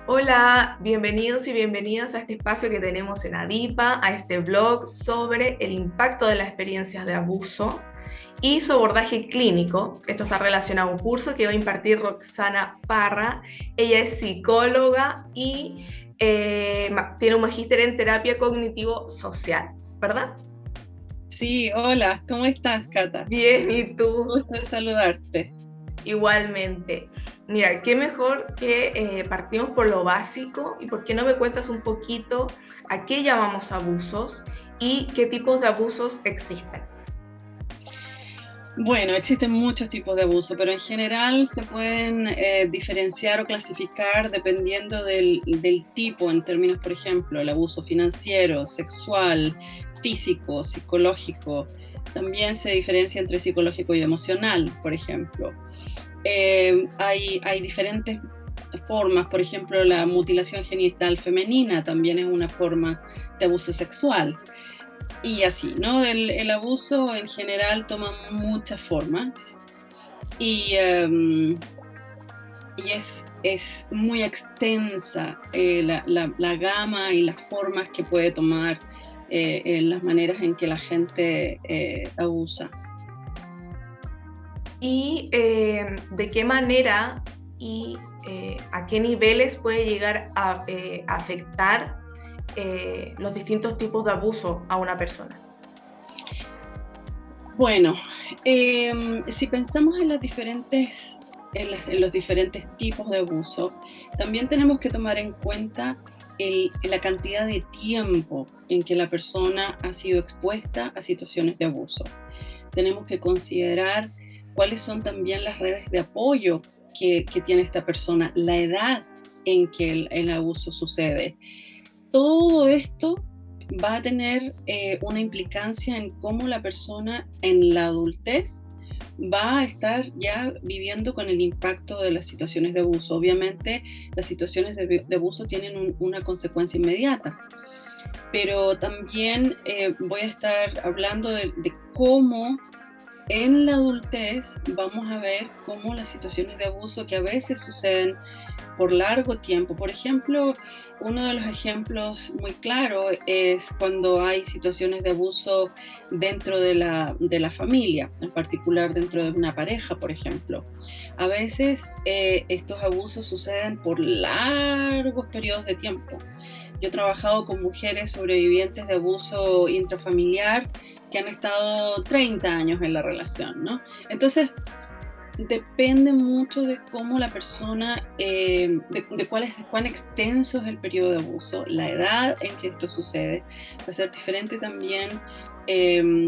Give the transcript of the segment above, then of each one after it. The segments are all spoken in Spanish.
Hola, bienvenidos y bienvenidas a este espacio que tenemos en Adipa, a este blog sobre el impacto de las experiencias de abuso y su abordaje clínico. Esto está relacionado a un curso que va a impartir Roxana Parra. Ella es psicóloga y tiene un magíster en terapia cognitivo-social, ¿verdad? Sí, hola, ¿cómo estás, Cata? Bien, ¿y tú? Gusto de saludarte. Igualmente. Mira, qué mejor que partimos por lo básico y por qué no me cuentas un poquito a qué llamamos abusos y qué tipos de abusos existen. Bueno, existen muchos tipos de abuso, pero en general se pueden diferenciar o clasificar dependiendo del tipo, en términos, por ejemplo, el abuso financiero, sexual, físico, psicológico. También se diferencia entre psicológico y emocional, por ejemplo. Hay diferentes formas, por ejemplo, la mutilación genital femenina también es una forma de abuso sexual. Y así, ¿no? El abuso en general toma muchas formas y, es muy extensa la gama y las formas que puede tomar en las maneras en que la gente abusa. Y de qué manera y a qué niveles puede llegar a afectar los distintos tipos de abuso a una persona. Bueno, si pensamos en en los diferentes tipos de abuso, también tenemos que tomar en cuenta la cantidad de tiempo en que la persona ha sido expuesta a situaciones de abuso. Tenemos que considerar cuáles son también las redes de apoyo que tiene esta persona, la edad en que el abuso sucede. Todo esto va a tener una implicancia en cómo la persona en la adultez va a estar ya viviendo con el impacto de las situaciones de abuso. Obviamente, las situaciones de abuso tienen una consecuencia inmediata, pero también voy a estar hablando de cómo en la adultez vamos a ver cómo las situaciones de abuso que a veces suceden por largo tiempo. Por ejemplo, uno de los ejemplos muy claros es cuando hay situaciones de abuso dentro de la familia, en particular dentro de una pareja, por ejemplo. A veces estos abusos suceden por largos periodos de tiempo. Yo he trabajado con mujeres sobrevivientes de abuso intrafamiliar que han estado 30 años en la relación, ¿no? Entonces, depende mucho de cómo la persona, cuán extenso es el periodo de abuso, la edad en que esto sucede. Va a ser diferente también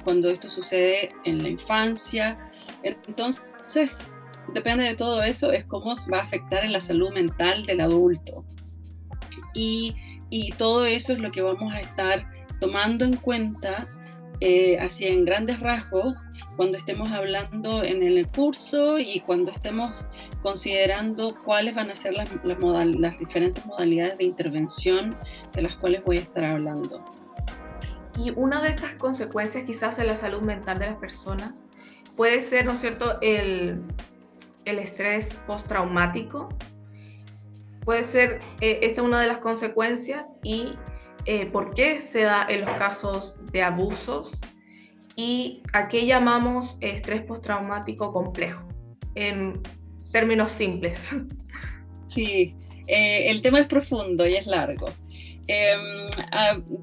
cuando esto sucede en la infancia. Entonces, depende de todo eso, es cómo va a afectar en la salud mental del adulto. Y, y todo eso es lo que vamos a estar tomando en cuenta, así en grandes rasgos, cuando estemos hablando en el curso y cuando estemos considerando cuáles van a ser las diferentes modalidades de intervención de las cuales voy a estar hablando. Y una de estas consecuencias quizás en la salud mental de las personas puede ser, ¿no es cierto?, el estrés postraumático. Puede ser esta una de las consecuencias y por qué se da en los casos de abusos y a qué llamamos estrés postraumático complejo, en términos simples. Sí, el tema es profundo y es largo. Eh,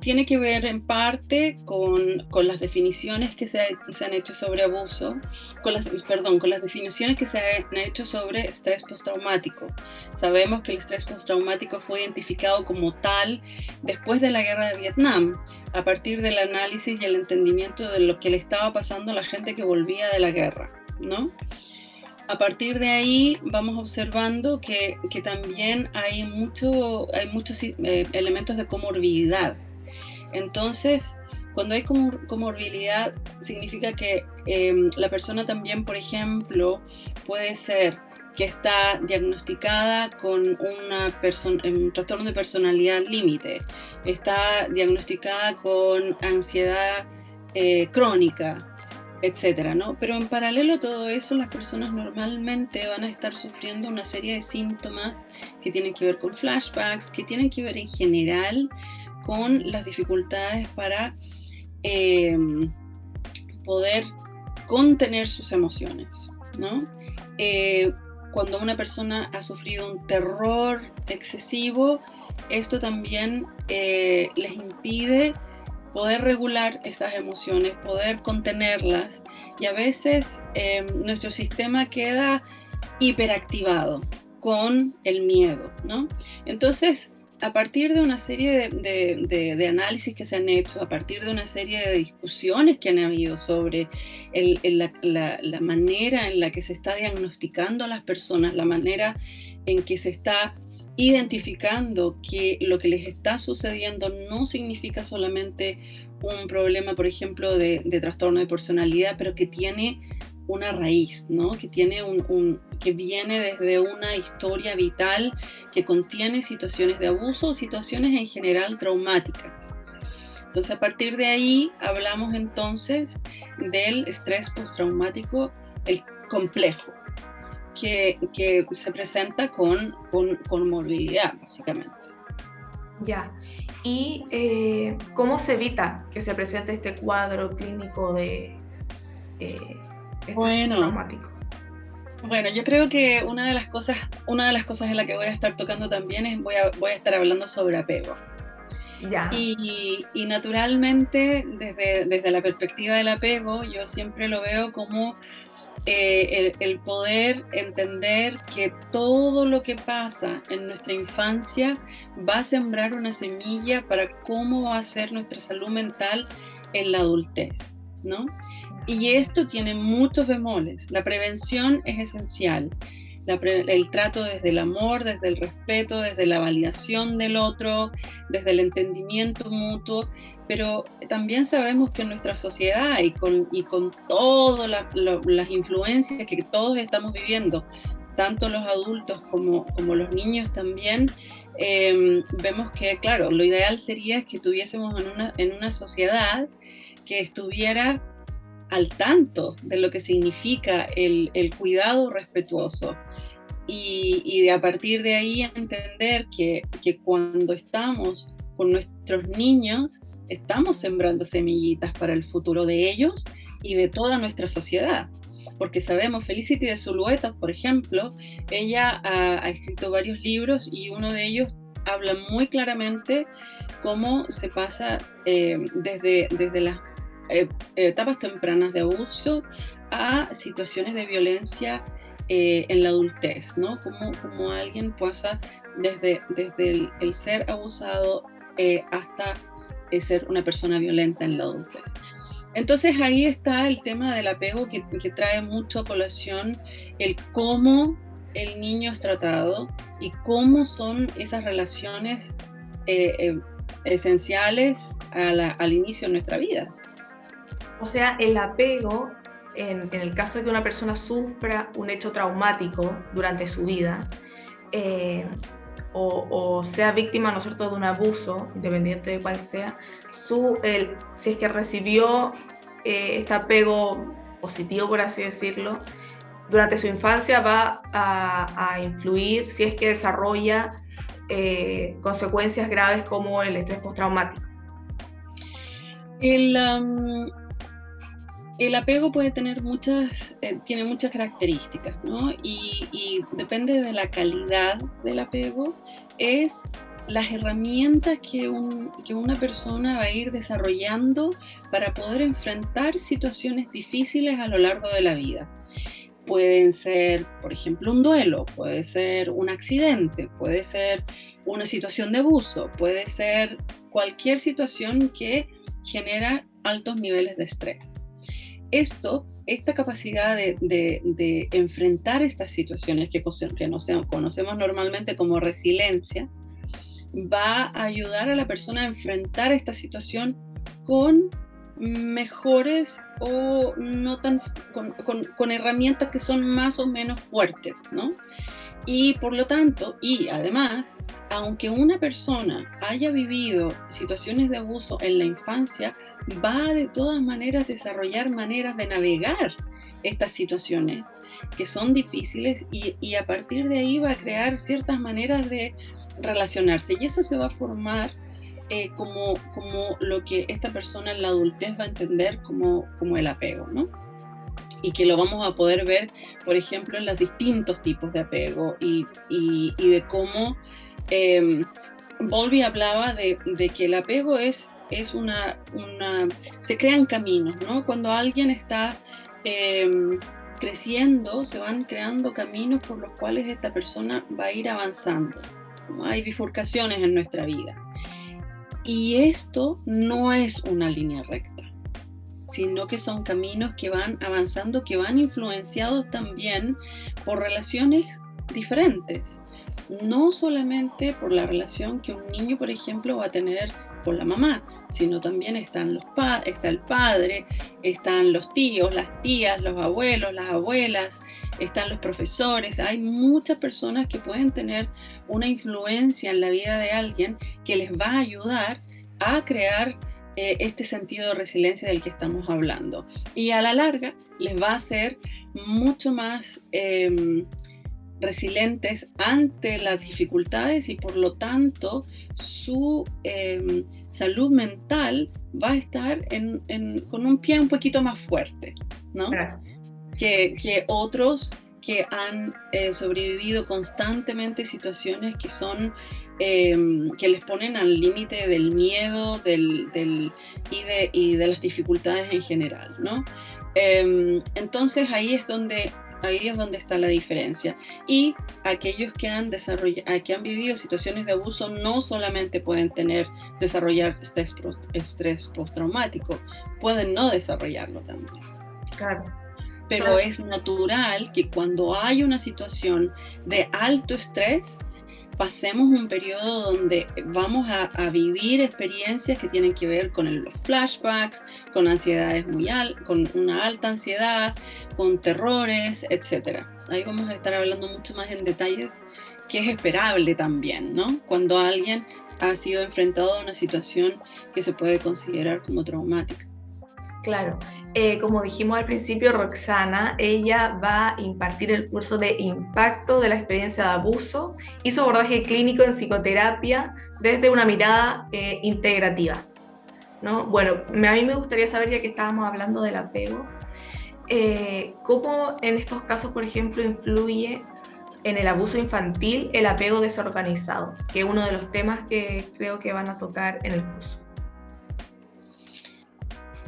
Tiene que ver en parte con las definiciones que se han hecho sobre abuso, con las definiciones que se han hecho sobre estrés postraumático. Sabemos que el estrés postraumático fue identificado como tal después de la guerra de Vietnam, a partir del análisis y el entendimiento de lo que le estaba pasando a la gente que volvía de la guerra, ¿no? A partir de ahí vamos observando que también hay muchos elementos de comorbilidad. Entonces, cuando hay comorbilidad, significa que la persona también, por ejemplo, puede ser que está diagnosticada con un trastorno de personalidad límite, está diagnosticada con ansiedad crónica, etcétera, ¿no? Pero en paralelo a todo eso, las personas normalmente van a estar sufriendo una serie de síntomas que tienen que ver con flashbacks, que tienen que ver en general con las dificultades para eh, poder contener sus emociones, ¿no? Cuando una persona ha sufrido un terror excesivo, esto también les impide poder regular estas emociones, poder contenerlas, y a veces nuestro sistema queda hiperactivado con el miedo, ¿no? Entonces, a partir de una serie de análisis que se han hecho, a partir de una serie de discusiones que han habido sobre la manera en la que se está diagnosticando a las personas, la manera en que se está identificando que lo que les está sucediendo no significa solamente un problema, por ejemplo, de trastorno de personalidad, pero que tiene una raíz, ¿no? Que tiene que viene desde una historia vital que contiene situaciones de abuso o situaciones en general traumáticas. Entonces, a partir de ahí hablamos entonces del estrés postraumático, el complejo, que se presenta con morbilidad, básicamente. Ya. ¿Y cómo se evita que se presente este cuadro clínico de estrés Bueno, traumático? Bueno, yo creo que una de las cosas en la que voy a estar tocando también es voy a estar hablando sobre apego. Ya. Y naturalmente, desde la perspectiva del apego, yo siempre lo veo como el poder entender que todo lo que pasa en nuestra infancia va a sembrar una semilla para cómo va a ser nuestra salud mental en la adultez, ¿no? Y esto tiene muchos bemoles. La prevención es esencial. El trato desde el amor, desde el respeto, desde la validación del otro, desde el entendimiento mutuo, pero también sabemos que en nuestra sociedad y con todas las influencias que todos estamos viviendo, tanto los adultos como los niños también, vemos que, claro, lo ideal sería que tuviésemos en una sociedad que estuviera al tanto de lo que significa el cuidado respetuoso y de a partir de ahí entender que cuando estamos con nuestros niños estamos sembrando semillitas para el futuro de ellos y de toda nuestra sociedad. Porque sabemos, Felicity de Zulueta, por ejemplo, ella ha escrito varios libros y uno de ellos habla muy claramente cómo se pasa desde las etapas tempranas de abuso a situaciones de violencia en la adultez, ¿no? Como alguien pasa desde el ser abusado hasta ser una persona violenta en la adultez. Entonces ahí está el tema del apego que trae mucho a colación el cómo el niño es tratado y cómo son esas relaciones esenciales al inicio de nuestra vida. O sea, el apego, en el caso de que una persona sufra un hecho traumático durante su vida, o sea víctima, ¿no es cierto?, de un abuso, independiente de cuál sea, si es que recibió este apego positivo, por así decirlo, durante su infancia va a influir si es que desarrolla consecuencias graves como el estrés postraumático. El apego puede tener tiene muchas características, ¿no? Y depende de la calidad del apego, es las herramientas que una persona va a ir desarrollando para poder enfrentar situaciones difíciles a lo largo de la vida. Pueden ser, por ejemplo, un duelo, puede ser un accidente, puede ser una situación de abuso, puede ser cualquier situación que genera altos niveles de estrés. Esta capacidad de enfrentar estas situaciones que conocemos normalmente como resiliencia, va a ayudar a la persona a enfrentar esta situación con mejores o no tan con herramientas que son más o menos fuertes, ¿no? Y por lo tanto, y además, aunque una persona haya vivido situaciones de abuso en la infancia, va de todas maneras a desarrollar maneras de navegar estas situaciones que son difíciles y a partir de ahí va a crear ciertas maneras de relacionarse y eso se va a formar como lo que esta persona en la adultez va a entender como el apego, ¿no? Y que lo vamos a poder ver, por ejemplo, en los distintos tipos de apego y de cómo eh, Bowlby hablaba de que el apego es se crean caminos, ¿no? Cuando alguien está eh, creciendo, se van creando caminos por los cuales esta persona va a ir avanzando, ¿no? Hay bifurcaciones en nuestra vida. Y esto no es una línea recta, sino que son caminos que van avanzando, que van influenciados también por relaciones diferentes. No solamente por la relación que un niño, por ejemplo, va a tener con la mamá, sino también está el padre, están los tíos, las tías, los abuelos, las abuelas, están los profesores. Hay muchas personas que pueden tener una influencia en la vida de alguien que les va a ayudar a crear este sentido de resiliencia del que estamos hablando. Y a la larga les va a hacer mucho más resilientes ante las dificultades y por lo tanto su salud mental va a estar con un pie un poquito más fuerte, ¿no? Que otros que han sobrevivido constantemente situaciones que son que les ponen al límite del miedo y de las dificultades en general, ¿no? Entonces ahí es donde está la diferencia. Y aquellos que han vivido situaciones de abuso no solamente pueden desarrollar estrés postraumático, pueden no desarrollarlo también. Claro. Pero es natural que cuando hay una situación de alto estrés, pasemos un periodo donde vamos a vivir experiencias que tienen que ver con los flashbacks, con ansiedades con una alta ansiedad, con terrores, etc. Ahí vamos a estar hablando mucho más en detalles, que es esperable también, ¿no? Cuando alguien ha sido enfrentado a una situación que se puede considerar como traumática. Claro, como dijimos al principio, Roxana, ella va a impartir el curso de impacto de la experiencia de abuso y su abordaje clínico en psicoterapia desde una mirada integrativa, ¿no? Bueno, a mí me gustaría saber, ya que estábamos hablando del apego, cómo en estos casos, por ejemplo, influye en el abuso infantil el apego desorganizado, que es uno de los temas que creo que van a tocar en el curso.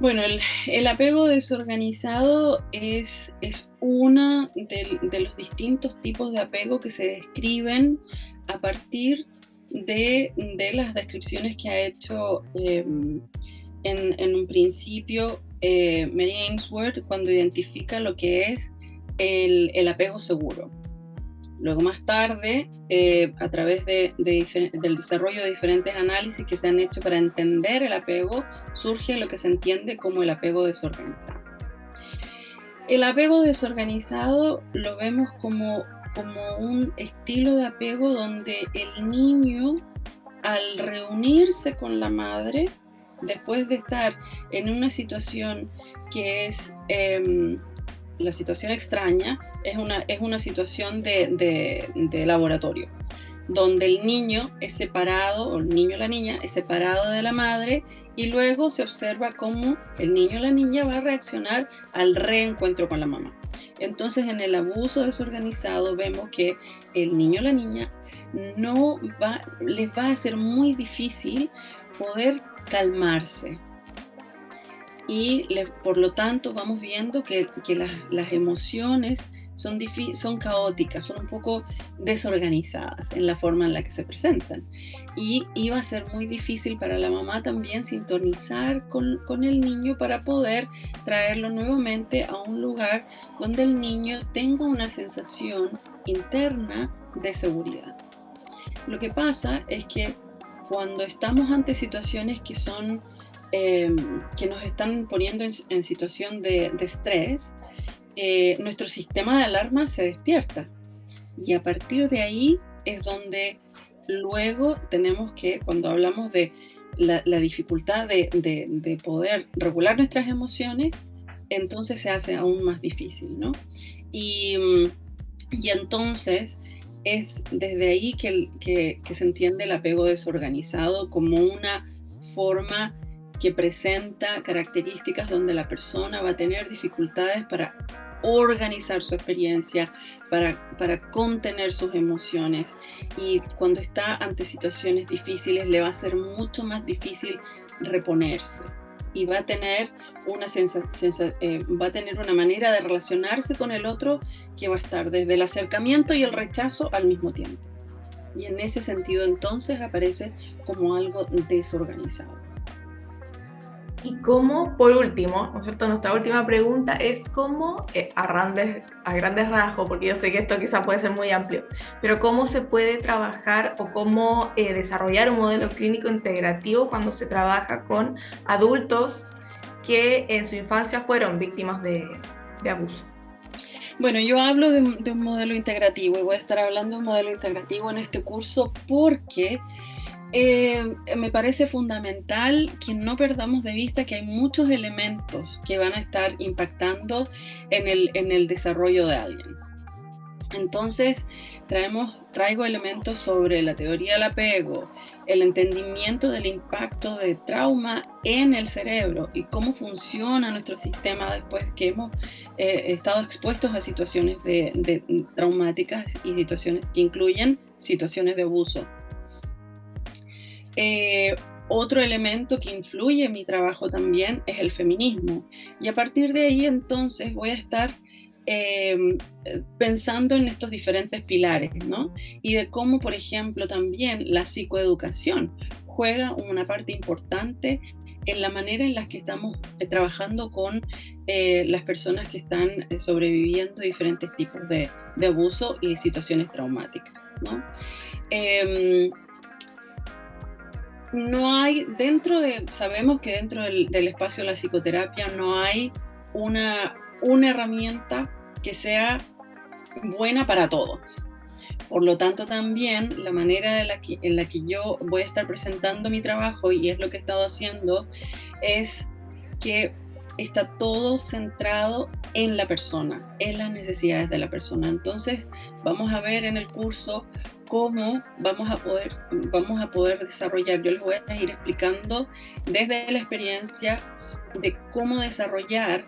Bueno, el apego desorganizado es uno de los distintos tipos de apego que se describen a partir de las descripciones que ha hecho en un principio Mary Ainsworth cuando identifica lo que es el apego seguro. Luego más tarde, a través del desarrollo de diferentes análisis que se han hecho para entender el apego, surge lo que se entiende como el apego desorganizado. El apego desorganizado lo vemos como un estilo de apego donde el niño, al reunirse con la madre, después de estar en una situación que es la situación extraña, es una situación de laboratorio, donde el niño es separado, o el niño o la niña es separado de la madre, y luego se observa cómo el niño o la niña va a reaccionar al reencuentro con la mamá. Entonces, en el abuso desorganizado vemos que el niño o la niña les va a ser muy difícil poder calmarse. Y por lo tanto vamos viendo que las emociones son caóticas, son un poco desorganizadas en la forma en la que se presentan. Y iba a ser muy difícil para la mamá también sintonizar con el niño para poder traerlo nuevamente a un lugar donde el niño tenga una sensación interna de seguridad. Lo que pasa es que cuando estamos ante situaciones que son que nos están poniendo en situación de estrés, nuestro sistema de alarma se despierta. Y a partir de ahí es donde luego tenemos que, cuando hablamos de la dificultad de poder regular nuestras emociones, entonces se hace aún más difícil, ¿no? Y, y entonces es desde ahí que se entiende el apego desorganizado como una forma que presenta características donde la persona va a tener dificultades para organizar su experiencia, para contener sus emociones. Y cuando está ante situaciones difíciles le va a ser mucho más difícil reponerse. Y va a tener va a tener una manera de relacionarse con el otro que va a estar desde el acercamiento y el rechazo al mismo tiempo. Y en ese sentido entonces aparece como algo desorganizado. Y cómo, por último, ¿no es cierto? Nuestra última pregunta es cómo, a grandes rasgos, porque yo sé que esto quizá puede ser muy amplio, pero cómo se puede trabajar o cómo desarrollar un modelo clínico integrativo cuando se trabaja con adultos que en su infancia fueron víctimas de abuso. Bueno, yo hablo de un modelo integrativo y voy a estar hablando de un modelo integrativo en este curso porque me parece fundamental que no perdamos de vista que hay muchos elementos que van a estar impactando en el desarrollo de alguien. Entonces, traigo elementos sobre la teoría del apego, el entendimiento del impacto de trauma en el cerebro y cómo funciona nuestro sistema después que hemos estado expuestos a situaciones traumáticas y situaciones que incluyen situaciones de abuso. Otro elemento que influye en mi trabajo también es el feminismo. Y a partir de ahí entonces voy a estar pensando en estos diferentes pilares, ¿no? Y de cómo, por ejemplo, también la psicoeducación juega una parte importante en la manera en la que estamos trabajando con las personas que están sobreviviendo diferentes tipos de abuso y situaciones traumáticas, ¿no? No hay, sabemos que dentro del espacio de la psicoterapia no hay una herramienta que sea buena para todos. Por lo tanto, también la manera en la que yo voy a estar presentando mi trabajo, y es lo que he estado haciendo, es que está todo centrado en la persona, en las necesidades de la persona. Entonces, vamos a ver en el curso cómo vamos a poder desarrollar. Yo les voy a ir explicando desde la experiencia de cómo desarrollar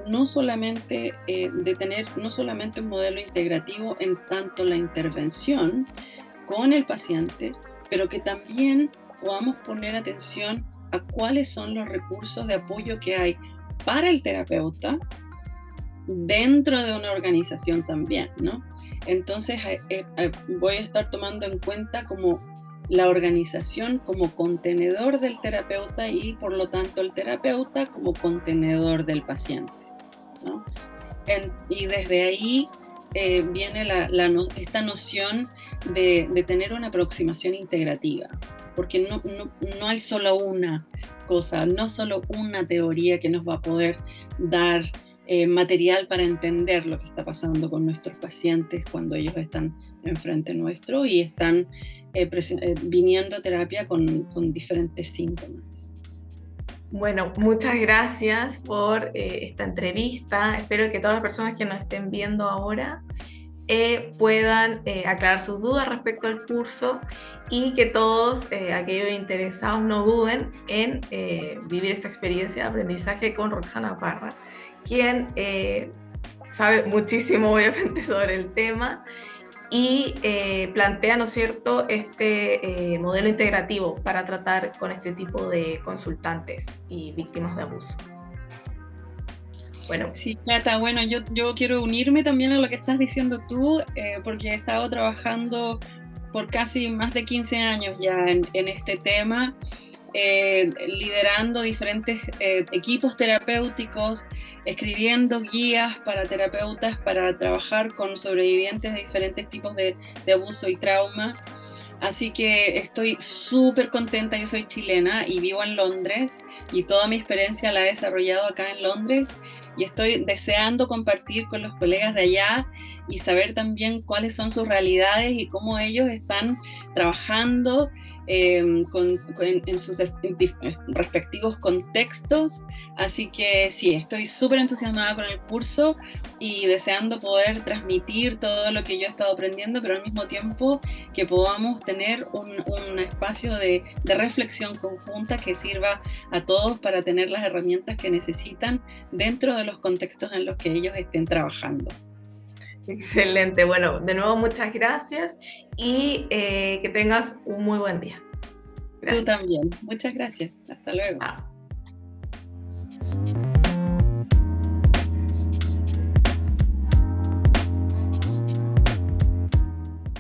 no solamente de tener no solamente un modelo integrativo en tanto la intervención con el paciente, pero que también podamos poner atención a cuáles son los recursos de apoyo que hay para el terapeuta dentro de una organización también, ¿no? Entonces voy a estar tomando en cuenta como la organización como contenedor del terapeuta y por lo tanto el terapeuta como contenedor del paciente, ¿no? Y desde ahí viene esta noción de tener una aproximación integrativa, porque no hay solo una cosa, no solo una teoría que nos va a poder dar material para entender lo que está pasando con nuestros pacientes cuando ellos están enfrente nuestro y están viniendo a terapia con diferentes síntomas. Bueno, muchas gracias por esta entrevista. Espero que todas las personas que nos estén viendo ahora puedan aclarar sus dudas respecto al curso y que todos aquellos interesados no duden en vivir esta experiencia de aprendizaje con Roxana Parra, quien sabe muchísimo obviamente sobre el tema y plantea, ¿no es cierto?, este modelo integrativo para tratar con este tipo de consultantes y víctimas de abuso. Bueno. Sí, Cata, bueno, yo quiero unirme también a lo que estás diciendo tú, porque he estado trabajando por casi más de 15 años ya en este tema, liderando diferentes equipos terapéuticos, escribiendo guías para terapeutas para trabajar con sobrevivientes de diferentes tipos de abuso y trauma. Así que estoy súper contenta, yo soy chilena y vivo en Londres y toda mi experiencia la he desarrollado acá en Londres y estoy deseando compartir con los colegas de allá y saber también cuáles son sus realidades y cómo ellos están trabajando en sus respectivos contextos. Así que sí, estoy súper entusiasmada con el curso y deseando poder transmitir todo lo que yo he estado aprendiendo, pero al mismo tiempo que podamos tener un espacio de reflexión conjunta que sirva a todos para tener las herramientas que necesitan dentro de los contextos en los que ellos estén trabajando. Excelente. Bueno, de nuevo muchas gracias y que tengas un muy buen día. Tú Gracias. también. Muchas gracias. Hasta luego. Chao.